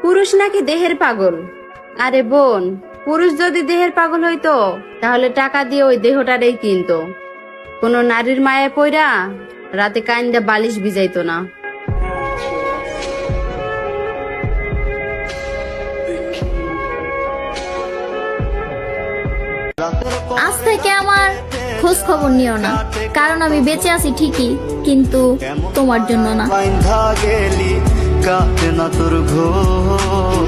পুরুষ নাকি দেহের পাগল। আরে বোন, পুরুষ যদি দেহের পাগল হইতো তাহলে টাকা দিয়ে ওই দেহটারেই কিনতো। কোনো নারীর মায়া পইরা রাতে কাইন্দা বালিশ ভিজাইতো না। আজ থেকে আমার খোঁজ খবর নিও না, কারণ আমি বেঁচে আছি ঠিকই, কিন্তু তোমার জন্য না। বাইন্ধা গেলি কাটে না তোর ঘোর,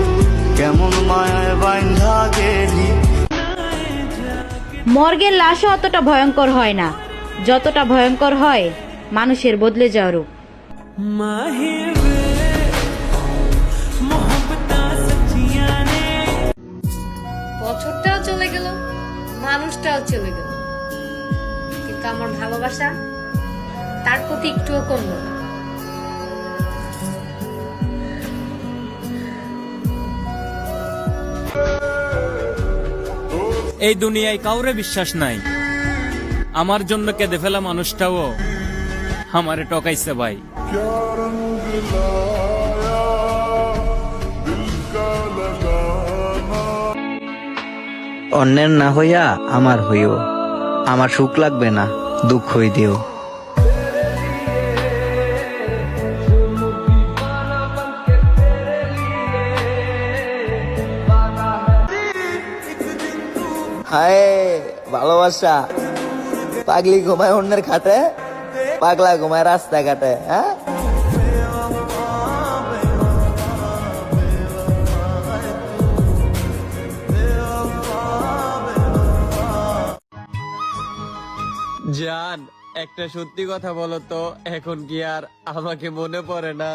কেমন মায়ায় বাইন্ধা গেলি। মর্গের লাশও অতটা ভয়ঙ্কর হয় না যতটা ভয়ঙ্কর হয় মানুষের বদলে যাওয়ার রূপ। বছরটাও চলে গেল, মানুষটাও চলে গেল, কিন্তু আমার ভালোবাসা তার প্রতি একটুও কমলো না। এই দুনিয়ায় কাউরে বিশ্বাস নাই। আমার জন্য কেঁদে ফেলা মানুষটাও আমারে টকাইছে ভাই। অন্যের না হইয়া আমার হইও, আমার সুখ লাগবে না, দুঃখই দিও। হায় ভালোবাসা, পাগলি ঘুমায় অন্যের খাটে, পাগলা ঘুমায় রাস্তাঘাটে। হ্যাঁ, জান, একটা সত্যি কথা বলো তো, এখন কি আর আমাকে মনে পড়ে না?